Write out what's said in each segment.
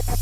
Hey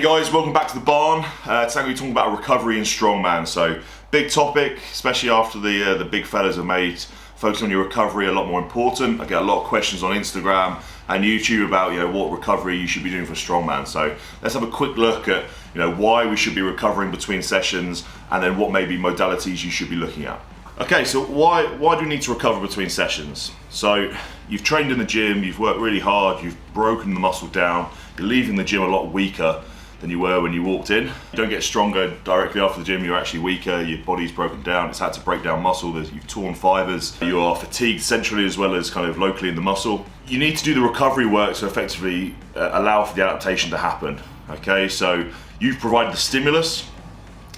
guys, welcome back to the barn. Today we're talking about recovery in strongman. So big topic, especially after the big fellas have made focusing on your recovery a lot more important. I get a lot of questions on Instagram and YouTube about what recovery you should be doing for strongman. So let's have a quick look at why we should be recovering between sessions and then what maybe modalities you should be looking at. Okay, so why do we need to recover between sessions? So you've trained in the gym, you've worked really hard, you've broken the muscle down, you're leaving the gym a lot weaker than you were when you walked in. You don't get stronger directly after the gym, you're actually weaker, your body's broken down, it's had to break down muscle, you've torn fibers, you are fatigued centrally as well as kind of locally in the muscle. You need to do the recovery work to effectively allow for the adaptation to happen. Okay, so you've provided the stimulus,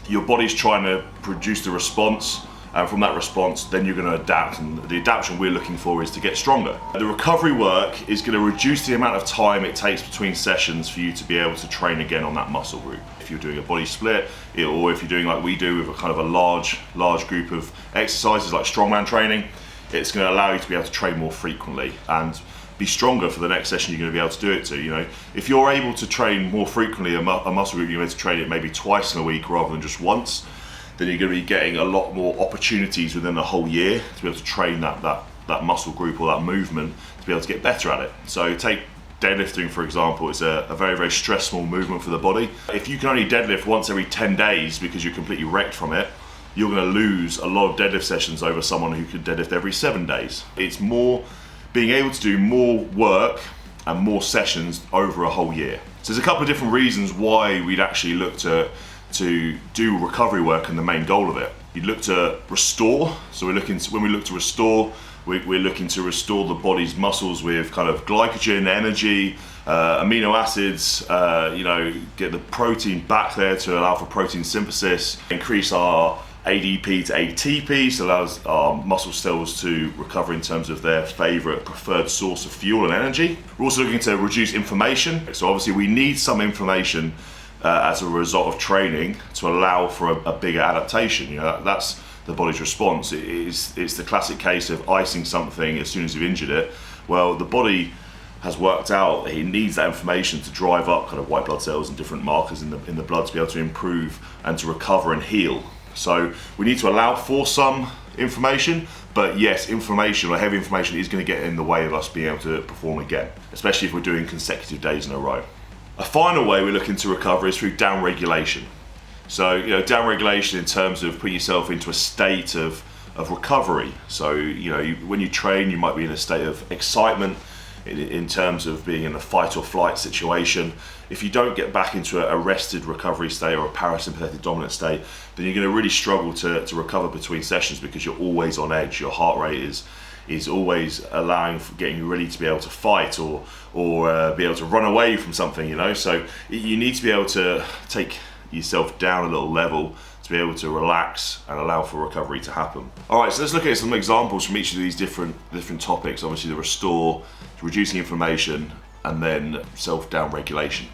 your body's trying to produce the response, and from that response, then you're going to adapt, and the adaptation we're looking for is to get stronger. The recovery work is going to reduce the amount of time it takes between sessions for you to be able to train again on that muscle group. If you're doing a body split, or if you're doing like we do with a kind of a large group of exercises like strongman training, it's going to allow you to be able to train more frequently and be stronger for the next session you're going to be able to do it to. If you're able to train more frequently a muscle group, you're able to train it maybe twice in a week rather than just once, then you're going to be getting a lot more opportunities within the whole year to be able to train that muscle group or that movement to be able to get better at it. So take deadlifting for example, it's a very, very stressful movement for the body. If you can only deadlift once every 10 days because you're completely wrecked from it, you're going to lose a lot of deadlift sessions over someone who could deadlift every 7 days. It's more being able to do more work and more sessions over a whole year. So there's a couple of different reasons why we'd actually look to do recovery work and the main goal of it. You'd look to restore. So when we look to restore, we're looking to restore the body's muscles with kind of glycogen, energy, amino acids, get the protein back there to allow for protein synthesis, increase our ADP to ATP, so allows our muscle cells to recover in terms of their preferred source of fuel and energy. We're also looking to reduce inflammation. So obviously we need some inflammation as a result of training to allow for a bigger adaptation. That's the body's response. It's the classic case of icing something as soon as you've injured it. Well, the body has worked out it needs that inflammation to drive up kind of white blood cells and different markers in the blood to be able to improve and to recover and heal. So we need to allow for some inflammation, but yes, inflammation or heavy inflammation is going to get in the way of us being able to perform again, especially if we're doing consecutive days in a row. A final way we're looking to recover is through down regulation. So, down regulation in terms of putting yourself into a state of recovery. So, when you train, you might be in a state of excitement in terms of being in a fight or flight situation. If you don't get back into a rested recovery state or a parasympathetic dominant state, then you're going to really struggle to recover between sessions because you're always on edge. Your heart rate is always getting you ready to be able to fight or be able to run away from something, So you need to be able to take yourself down a little level to be able to relax and allow for recovery to happen. All right, so let's look at some examples from each of these different topics. Obviously the restore, reducing inflammation, and then self-down regulation.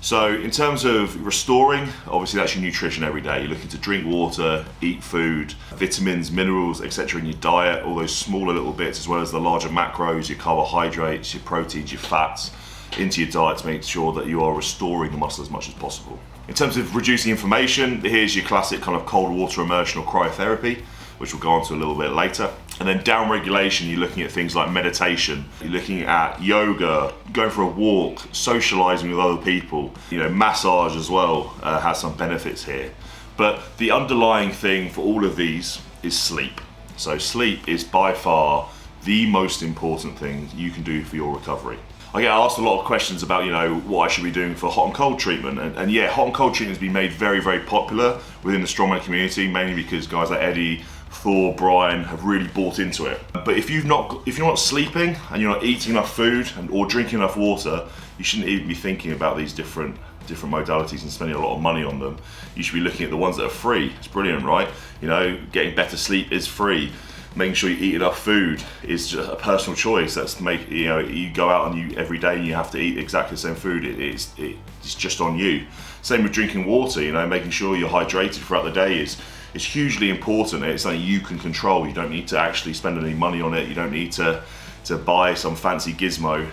So in terms of restoring, obviously that's your nutrition every day. You're looking to drink water, eat food, vitamins, minerals, etc. in your diet, all those smaller little bits, as well as the larger macros, your carbohydrates, your proteins, your fats, into your diet to make sure that you are restoring the muscle as much as possible. In terms of reducing inflammation, here's your classic kind of cold water immersion or cryotherapy, which we'll go on to a little bit later. And then down regulation, you're looking at things like meditation, you're looking at yoga, going for a walk, socializing with other people, massage as well has some benefits here. But the underlying thing for all of these is sleep. So sleep is by far the most important thing you can do for your recovery. I get asked a lot of questions about, what I should be doing for hot and cold treatment. And yeah, hot and cold treatment has been made very, very popular within the strongman community, mainly because guys like Eddie, Thor, Brian have really bought into it. But if you're not sleeping and you're not eating enough food or drinking enough water, you shouldn't even be thinking about these different modalities and spending a lot of money on them. You should be looking at the ones that are free. It's brilliant, right? Getting better sleep is free. making sure you eat enough food is just a personal choice. You go out and every day you have to eat exactly the same food. It's just on you. Same with drinking water. Making sure you're hydrated throughout the day is hugely important. It's something you can control. You don't need to actually spend any money on it. You don't need to buy some fancy gizmo.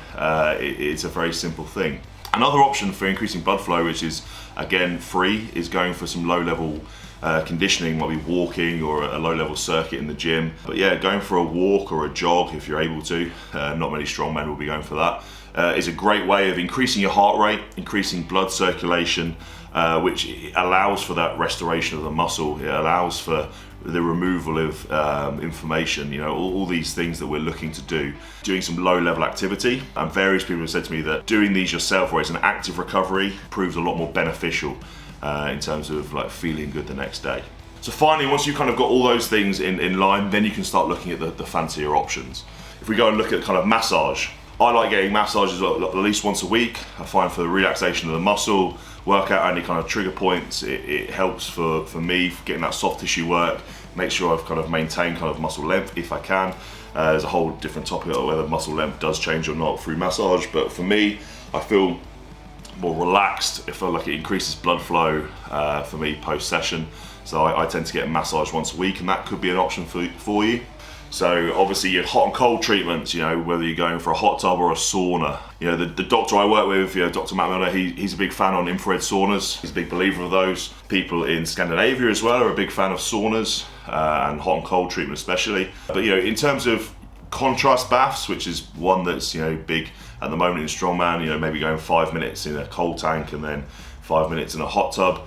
It's a very simple thing. Another option for increasing blood flow, which is again free, is going for some low-level conditioning, might be walking or a low-level circuit in the gym. But yeah, going for a walk or a jog if you're able to. Not many strongmen will be going for that. Is a great way of increasing your heart rate, increasing blood circulation, which allows for that restoration of the muscle. It allows for the removal of inflammation, all these things that we're looking to do. Doing some low-level activity, and various people have said to me that doing these yourself, where it's an active recovery, proves a lot more beneficial in terms of like feeling good the next day. So finally, once you've kind of got all those things in line, then you can start looking at the fancier options. If we go and look at kind of massage, I like getting massages at least once a week. I find for the relaxation of the muscle, work out any kind of trigger points. It helps for me for getting that soft tissue work. Make sure I've kind of maintained kind of muscle length if I can. There's a whole different topic of whether muscle length does change or not through massage, but for me, I feel more relaxed. I feel like it increases blood flow for me post-session. So I tend to get a massage once a week, and that could be an option for you. So obviously your hot and cold treatments, whether you're going for a hot tub or a sauna. The doctor I work with, Dr. Matt Milner, he's a big fan on infrared saunas. He's a big believer of those. People in Scandinavia as well are a big fan of saunas and hot and cold treatment especially. But in terms of contrast baths, which is one that's big at the moment in strongman, maybe going 5 minutes in a cold tank and then 5 minutes in a hot tub.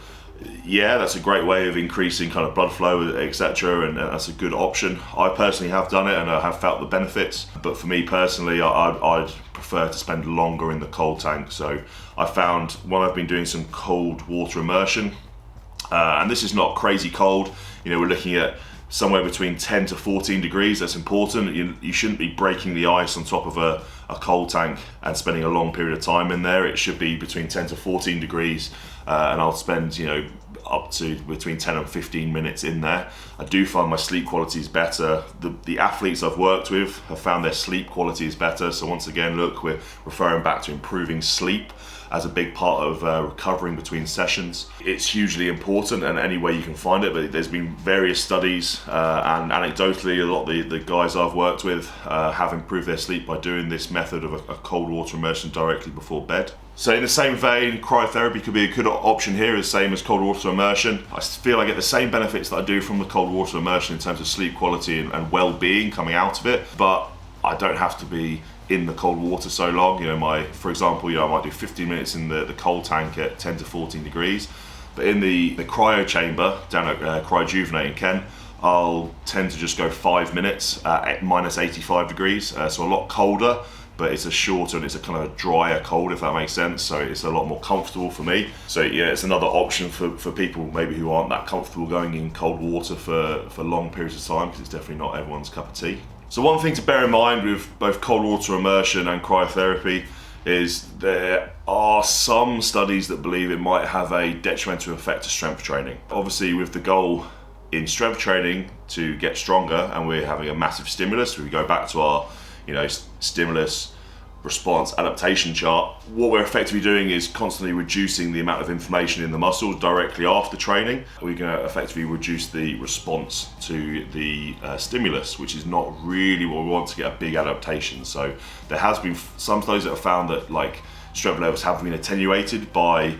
Yeah, that's a great way of increasing kind of blood flow, etc., and that's a good option. I personally have done it and I have felt the benefits, but for me personally, I'd prefer to spend longer in the cold tank. So I found when I've been doing some cold water immersion, and this is not crazy cold, we're looking at somewhere between 10 to 14 degrees. That's important. You shouldn't be breaking the ice on top of a cold tank and spending a long period of time in there. It should be between 10 to 14 degrees, and I'll spend up to between 10 and 15 minutes in there. I do find my sleep quality is better. The athletes I've worked with have found their sleep quality is better. So once again, look, we're referring back to improving sleep as a big part of recovering between sessions. It's hugely important, and any way you can find it, but there's been various studies and anecdotally a lot of the guys I've worked with have improved their sleep by doing this method of a cold water immersion directly before bed. So in the same vein, cryotherapy could be a good option here, as same as cold water immersion. I feel I get the same benefits that I do from the cold water immersion in terms of sleep quality and well-being coming out of it, but I don't have to be in the cold water so long. For example, I might do 15 minutes in the cold tank at 10 to 14 degrees, but in the cryo chamber down at Cryojuvenate in Kent, I'll tend to just go 5 minutes at minus 85 degrees, so a lot colder, but it's a shorter and it's a kind of a drier cold, if that makes sense. So it's a lot more comfortable for me. So yeah, it's another option for people maybe who aren't that comfortable going in cold water for long periods of time, because it's definitely not everyone's cup of tea. So one thing to bear in mind with both cold water immersion and cryotherapy is there are some studies that believe it might have a detrimental effect to strength training. Obviously, with the goal in strength training to get stronger, and we're having a massive stimulus, we go back to our stimulus response adaptation chart. What we're effectively doing is constantly reducing the amount of inflammation in the muscles directly after training. We're going to effectively reduce the response to the stimulus, which is not really what we want to get a big adaptation. So there has been some studies that have found that strength levels have been attenuated by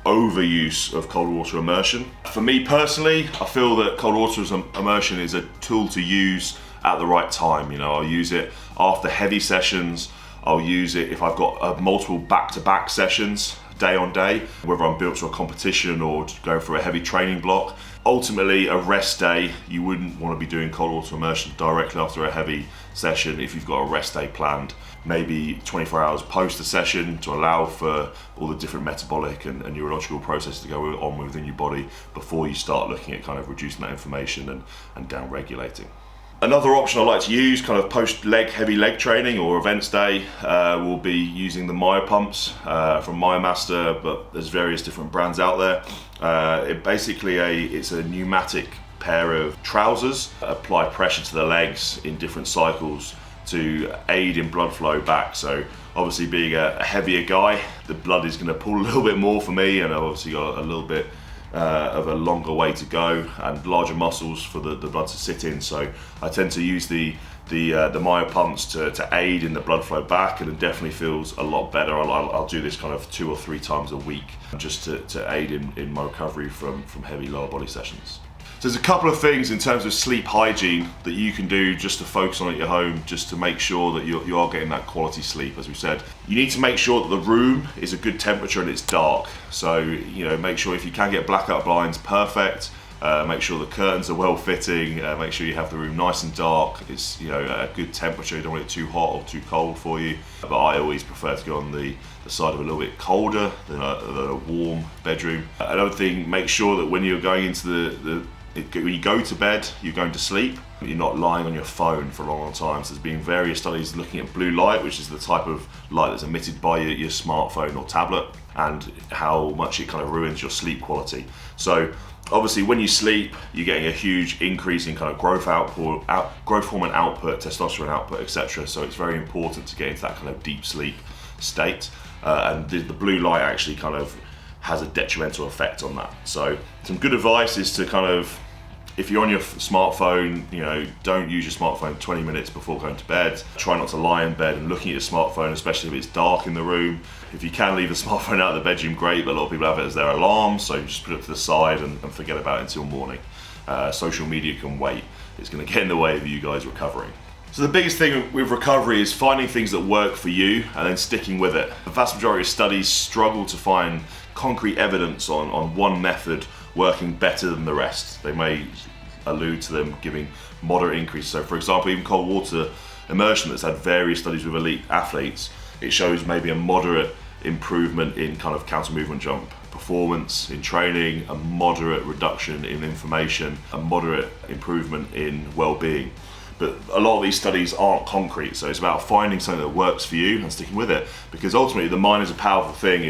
overuse of cold water immersion. For me personally, I feel that cold water immersion is a tool to use at the right time. I'll use it after heavy sessions. I'll use it if I've got multiple back-to-back sessions, day on day, whether I'm built to a competition or going for a heavy training block. Ultimately, a rest day, you wouldn't want to be doing cold water immersion directly after a heavy session if you've got a rest day planned. Maybe 24 hours post the session to allow for all the different metabolic and neurological processes to go on within your body before you start looking at kind of reducing that inflammation and down-regulating. Another option I like to use, kind of heavy leg training or events day, will be using the myopumps from MyoMaster, but there's various different brands out there. It's a pneumatic pair of trousers, apply pressure to the legs in different cycles to aid in blood flow back. So obviously being a heavier guy, the blood is going to pull a little bit more for me, and I've obviously got a little bit of a longer way to go and larger muscles for the blood to sit in. So I tend to use the myo pumps to aid in the blood flow back, and it definitely feels a lot better. I'll do this kind of 2 or 3 times a week just to aid in my recovery from heavy lower body sessions. So there's a couple of things in terms of sleep hygiene that you can do just to focus on at your home, just to make sure that you are getting that quality sleep. As we said, you need to make sure that the room is a good temperature and it's dark. So, you know, make sure if you can get blackout blinds, perfect. Make sure the curtains are well fitting. Make sure you have the room nice and dark. It's, you know, a good temperature. You don't want it too hot or too cold for you. But I always prefer to go on the side of a little bit colder than a warm bedroom. Another thing, make sure that when you're going into when you go to bed, you're going to sleep, you're not lying on your phone for a long time. So there's been various studies looking at blue light, which is the type of light that's emitted by your smartphone or tablet, and how much it kind of ruins your sleep quality. So obviously when you sleep, you're getting a huge increase in kind of growth hormone output, testosterone output, etc. So it's very important to get into that kind of deep sleep state. And the blue light actually kind of has a detrimental effect on that. So some good advice is to kind of, if you're on your smartphone, you know, don't use your smartphone 20 minutes before going to bed. Try not to lie in bed and looking at your smartphone, especially if it's dark in the room. If you can leave the smartphone out of the bedroom, great, but a lot of people have it as their alarm, so just put it to the side and forget about it until morning. Social media can wait. It's gonna get in the way of you guys recovering. So the biggest thing with recovery is finding things that work for you and then sticking with it. The vast majority of studies struggle to find concrete evidence on one method working better than the rest. They may allude to them giving moderate increases. So for example, even cold water immersion that's had various studies with elite athletes, it shows maybe a moderate improvement in kind of counter movement jump performance in training, a moderate reduction in inflammation, a moderate improvement in well-being. But a lot of these studies aren't concrete, so it's about finding something that works for you and sticking with it, because ultimately the mind is a powerful thing.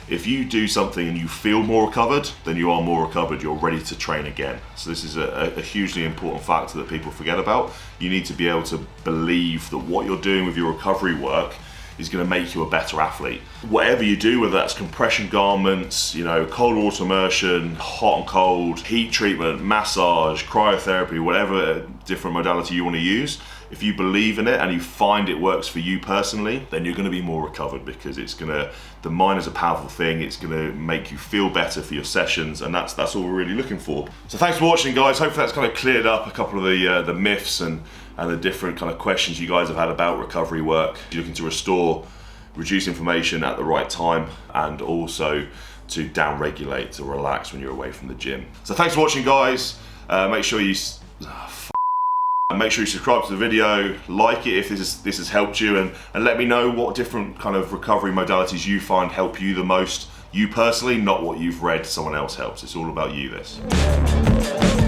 If you do something and you feel more recovered, then you are more recovered, you're ready to train again. So this is a hugely important factor that people forget about. You need to be able to believe that what you're doing with your recovery work is going to make you a better athlete. Whatever you do, whether that's compression garments, you know, cold water immersion, hot and cold, heat treatment, massage, cryotherapy, whatever different modality you want to use, if you believe in it and you find it works for you personally, then you're going to be more recovered, because the mind is a powerful thing. It's going to make you feel better for your sessions, and that's all we're really looking for. So thanks for watching, guys. Hopefully that's kind of cleared up a couple of the myths and the different kind of questions you guys have had about recovery work. You're looking to restore, reduce inflammation at the right time, and also to down-regulate, to relax when you're away from the gym. So thanks for watching, guys. Make sure you subscribe to the video, like it if this has helped you, and let me know what different kind of recovery modalities you find help you the most, you personally, not what you've read someone else helps. It's all about you, this.